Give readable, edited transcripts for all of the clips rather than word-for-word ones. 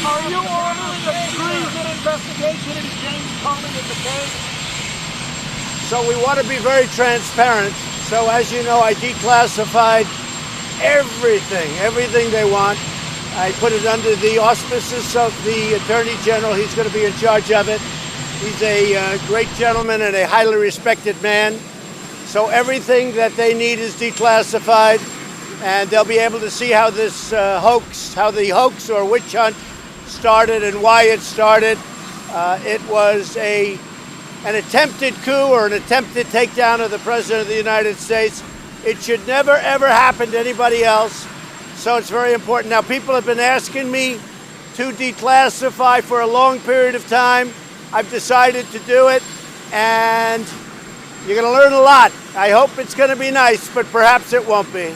Are you ordering a treason investigation into James Comey and the case? So we want to be very transparent. So as you know, I declassified everything they want. I put it under the auspices of the Attorney General. He's going to be in charge of it. He's a great gentleman and a highly respected man. So everything that they need is declassified, and they'll be able to see how this the hoax or witch hunt started and why it started. It was an attempted coup or an attempted takedown of the President of the United States. It should never, ever happen to anybody else. So it's very important. Now, people have been asking me to declassify for a long period of time. I've decided to do it, and you're going to learn a lot. I hope it's going to be nice, but perhaps it won't be.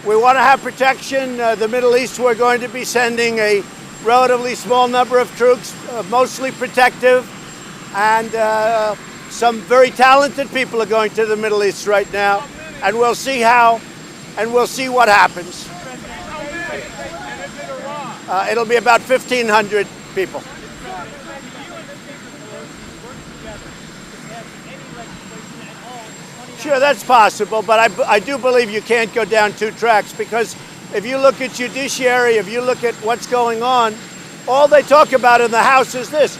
We want to have protection. The Middle East, we're going to be sending a relatively small number of troops, mostly protective, and some very talented people are going to the Middle East right now, and we'll see what happens. It'll be about 1,500 people. Sure, that's possible, but I do believe you can't go down two tracks, because if you look at judiciary, if you look at what's going on, all they talk about in the House is this.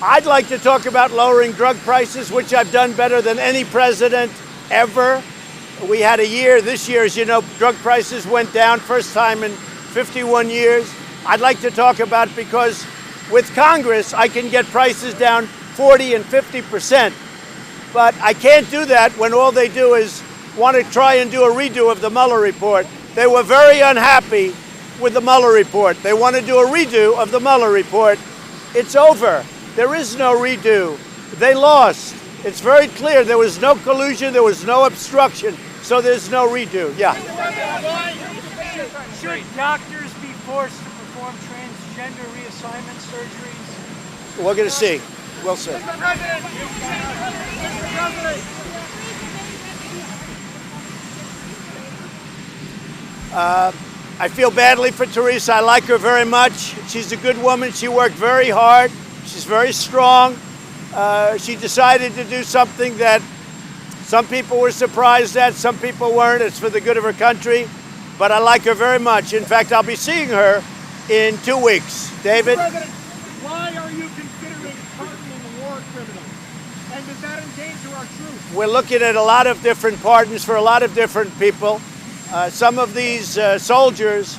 I'd like to talk about lowering drug prices, which I've done better than any president ever. We had a year, this year, as you know, drug prices went down, first time in 51 years. I'd like to talk about it because with Congress, I can get prices down 40 and 50%. But I can't do that when all they do is want to try and do a redo of the Mueller report. They were very unhappy with the Mueller report. They want to do a redo of the Mueller report. It's over. There is no redo. They lost. It's very clear. There was no collusion. There was no obstruction. So there's no redo. Yeah. Should doctors be forced to perform transgender reassignment surgeries? We're going to see. We'll see. Mr. President. I feel badly for Theresa. I like her very much. She's a good woman. She worked very hard. She's very strong. She decided to do something that some people were surprised at, some people weren't. It's for the good of her country. But I like her very much. In fact, I'll be seeing her in 2 weeks. David? President, why are you considering pardoning war criminals? And does that endanger our troops? We're looking at a lot of different pardons for a lot of different people. Some of these soldiers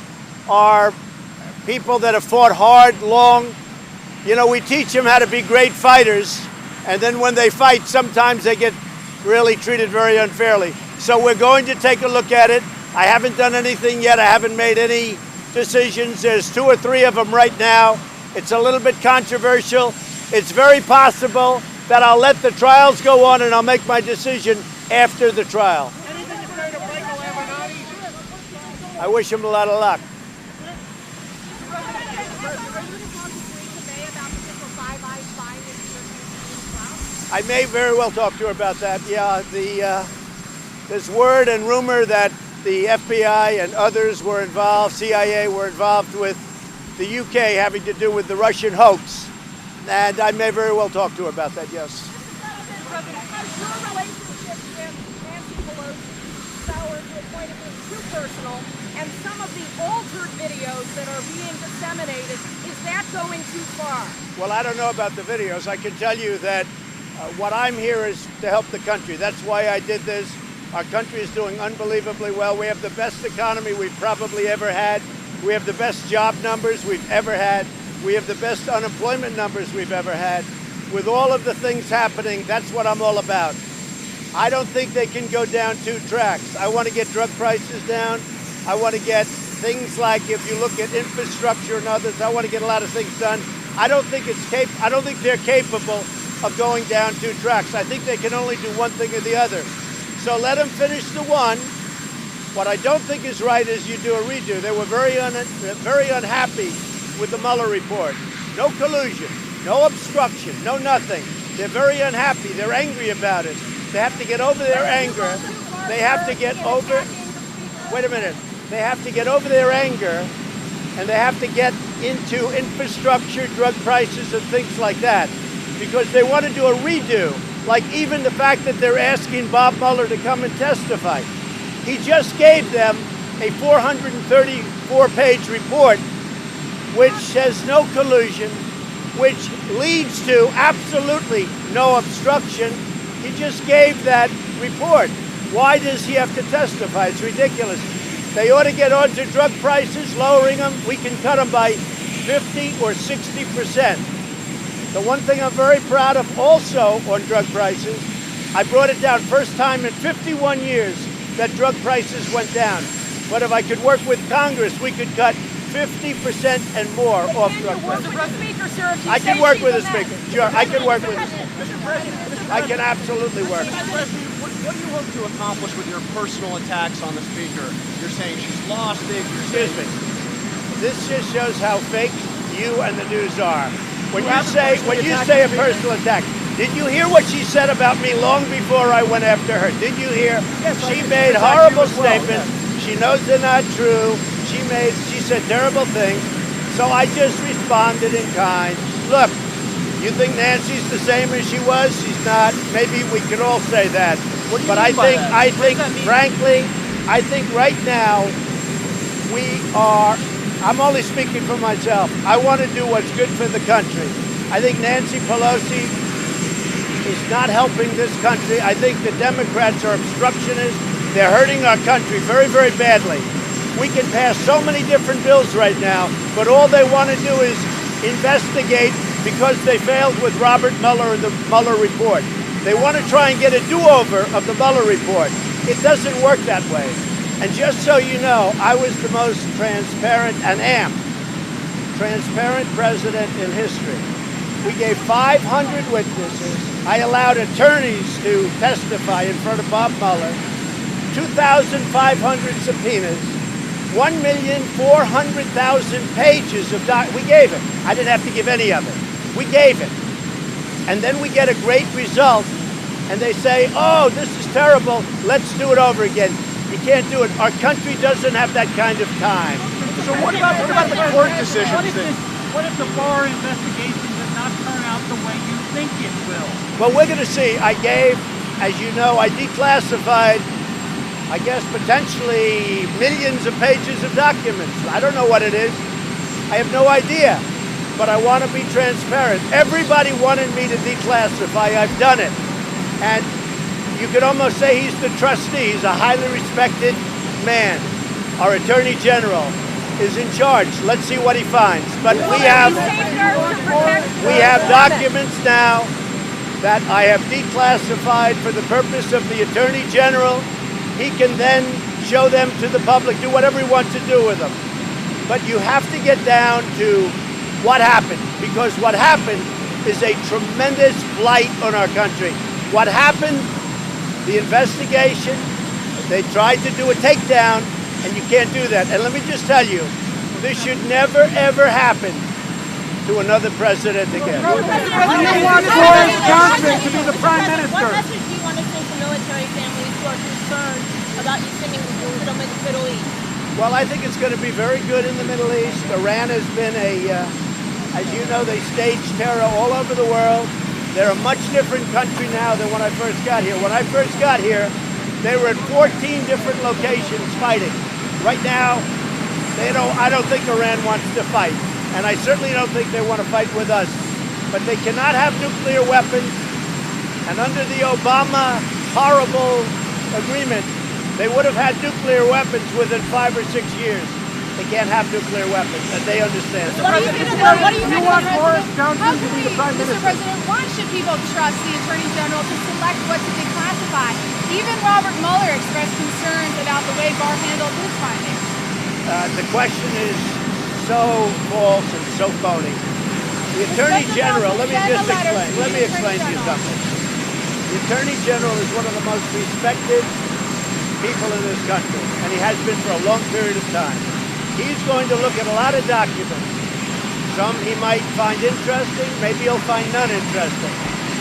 are people that have fought hard, long. You know, we teach them how to be great fighters, and then when they fight, sometimes they get really treated very unfairly. So we're going to take a look at it. I haven't done anything yet. I haven't made any decisions. There's 2 or 3 of them right now. It's a little bit controversial. It's very possible that I'll let the trials go on and I'll make my decision after the trial. Anything to say to Michael Avenatti? I wish him a lot of luck. I may very well talk to her about that. Yeah, there's word and rumor that the FBI and others were involved, CIA were involved with the UK having to do with the Russian hoax. And I may very well talk to her about that, yes. Has your relationship with Nancy Pelosi soured to the point of being too personal, and some of the altered videos that are being disseminated, is that going too far? Well, I don't know about the videos. I can tell you that what I'm here is to help the country. That's why I did this. Our country is doing unbelievably well. We have the best economy we've probably ever had. We have the best job numbers we've ever had. We have the best unemployment numbers we've ever had. With all of the things happening, that's what I'm all about. I don't think they can go down 2 tracks. I want to get drug prices down. I want to get things like, if you look at infrastructure and others, I want to get a lot of things done. I don't think they're capable of going down 2 tracks. I think they can only do one thing or the other. So let them finish the one. What I don't think is right is you do a redo. They were very unhappy with the Mueller report. No collusion, no obstruction, no nothing. They're very unhappy. They're angry about it. They have to get over their anger. They have to get over. wait a minute. They have to get over their anger, and they have to get into infrastructure, drug prices, and things like that, because they want to do a redo, like even the fact that they're asking Bob Mueller to come and testify. He just gave them a 434-page report, which says no collusion, which leads to absolutely no obstruction. He just gave that report. Why does he have to testify? It's ridiculous. They ought to get onto drug prices, lowering them. We can cut them by 50 or 60%. The one thing I'm very proud of also on drug prices, I brought it down first time in 51 years that drug prices went down. But if I could work with Congress, we could cut 50% and more off drug prices. I can work with the Speaker. Sure, I can work with the Speaker. I can absolutely work. What do you hope to accomplish with your personal attacks on the Speaker? You're saying she's lost it. Excuse me. This just shows how fake you and the news are. When you say a personal attack, did you hear what she said about me long before I went after her? Did you hear? Yes, she made horrible statements. Yes. She knows they're not true. She said terrible things. So I just responded in kind. Look, you think Nancy's the same as she was? She's not. Maybe we could all say that. But I think, frankly, I think right now I'm only speaking for myself. I want to do what's good for the country. I think Nancy Pelosi is not helping this country. I think the Democrats are obstructionists. They're hurting our country very, very badly. We can pass so many different bills right now, but all they want to do is investigate because they failed with Robert Mueller and the Mueller report. They want to try and get a do-over of the Mueller report. It doesn't work that way. And just so you know, I was the most transparent and am transparent president in history. We gave 500 witnesses. I allowed attorneys to testify in front of Bob Mueller. 2,500 subpoenas. 1,400,000 pages of we gave it. I didn't have to give any of it. We gave it. And then we get a great result, and they say, oh, this is terrible, let's do it over again. You can't do it. Our country doesn't have that kind of time. So what about the court decisions? What if the Barr investigation does not turn out the way you think it will? Well, we're going to see. I gave, as you know, I declassified, I guess, potentially millions of pages of documents. I don't know what it is. I have no idea. But I want to be transparent. Everybody wanted me to declassify. I've done it. And you could almost say he's the trustee. He's a highly respected man. Our Attorney General is in charge. Let's see what he finds. But we have documents now that I have declassified for the purpose of the Attorney General. He can then show them to the public, do whatever he wants to do with them. But you have to get down to what happened, because what happened is a tremendous blight on our country. What happened, the investigation, they tried to do a takedown, and you can't do that. And let me just tell you, this should never, ever happen to another president again. You want Boris Johnson to be the prime minister. What message do you want to send to military families who are concerned about you sending the Middle East? Well, I think it's going to be very good in the Middle East. Iran has been as you know, they stage terror all over the world. They're a much different country now than when I first got here. When I first got here, they were at 14 different locations fighting. Right now, I don't think Iran wants to fight. And I certainly don't think they want to fight with us. But they cannot have nuclear weapons. And under the Obama horrible agreement, they would have had nuclear weapons within 5 or 6 years. They can't have nuclear weapons, and they understand. What do you think about You want Boris Johnson to be the prime Mr. minister? President, why should people trust the Attorney General to select what to declassify? Even Robert Mueller expressed concerns about the way Barr handled his findings. The question is so false and so phony. The Attorney General, let me explain to you something. The Attorney General is one of the most respected people in this country, and he has been for a long period of time. He's going to look at a lot of documents. Some he might find interesting, maybe he'll find none interesting.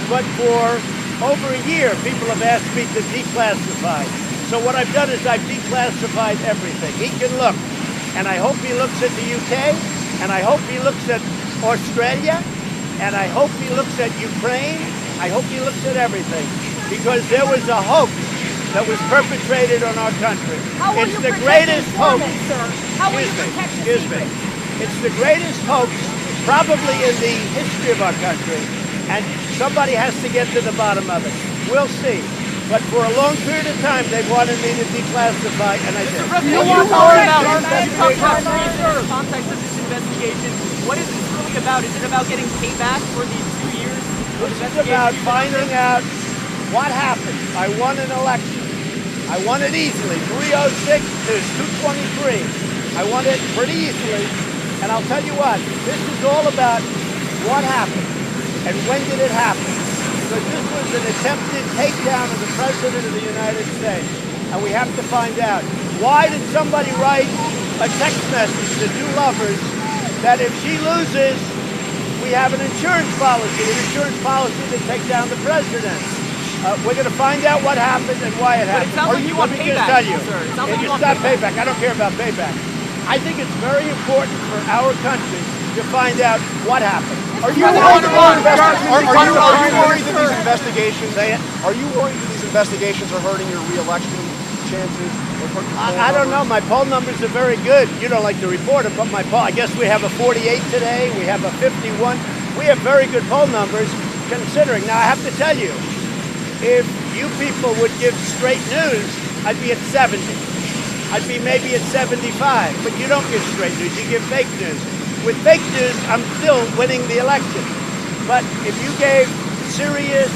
But for over a year, people have asked me to declassify. So what I've done is I've declassified everything. He can look, and I hope he looks at the UK, and I hope he looks at Australia, and I hope he looks at Ukraine. I hope he looks at everything, because there was a hoax that was perpetrated on our country. How will It's you the protect greatest informants, hoax. sir? How will you Excuse me, protect the excuse me. secret? It's the greatest hoax probably in the history of our country, and somebody has to get to the bottom of it. We'll see. But for a long period of time, they wanted me to declassify, and I did. You want more about in the context of this investigation? What is this really about? Is it about getting payback for these 2 years? This is about finding out what happened. I won an election. I won it easily, 306 to 223. I won it pretty easily, and I'll tell you what, this is all about what happened and when did it happen. Because this was an attempted takedown of the President of the United States, and we have to find out, why did somebody write a text message to two lovers that if she loses, we have an insurance policy to take down the President. We're going to find out what happened and why it happened. It sounds like you want Let me payback, just tell you, sir. It sounds like you it's want not payback. I don't care about payback. I think it's very important for our country to find out what happened. Are you worried that these investigations? Are you worried that these investigations are hurting your re-election chances? I don't know. My poll numbers are very good. You don't like to report it, but my poll, I guess we have a 48 today. We have a 51. We have very good poll numbers considering. Now, I have to tell you, if you people would give straight news, I'd be at 70. I'd be maybe at 75. But you don't give straight news. You give fake news. With fake news, I'm still winning the election. But if you gave serious,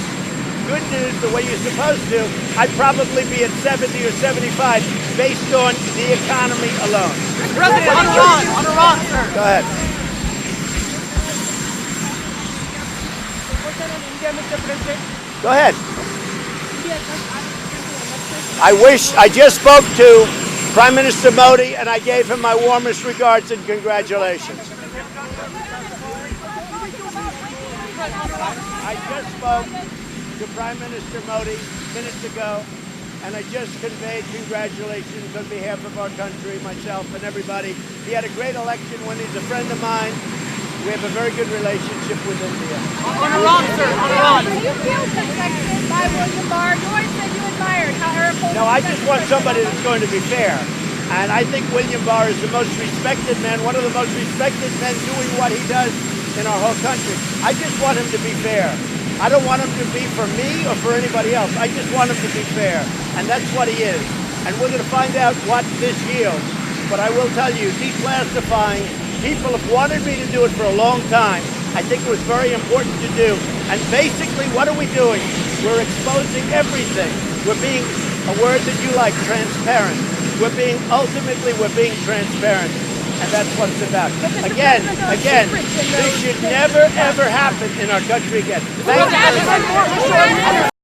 good news the way you're supposed to, I'd probably be at 70 or 75 based on the economy alone. President, on Iran, sir. Go ahead. Go ahead. I just spoke to Prime Minister Modi, and I gave him my warmest regards and congratulations. I just spoke to Prime Minister Modi minutes ago, and I just conveyed congratulations on behalf of our country, myself, and everybody. He had a great election when he's a friend of mine. We have a very good relationship with India. On Iran, sir. On Iran. Do you feel protected by William Barr? You always said you admired how Eric Holder. No, I just want somebody that's going to be fair. And I think William Barr is the most respected man, one of the most respected men doing what he does in our whole country. I just want him to be fair. I don't want him to be for me or for anybody else. I just want him to be fair. And that's what he is. And we're going to find out what this yields. But I will tell you, declassifying, people have wanted me to do it for a long time. I think it was very important to do. And basically, what are we doing? We're exposing everything. We're being, a word that you like, transparent. We're being transparent. And that's what it's about. Again, this should never, ever happen in our country again. Thank you very much.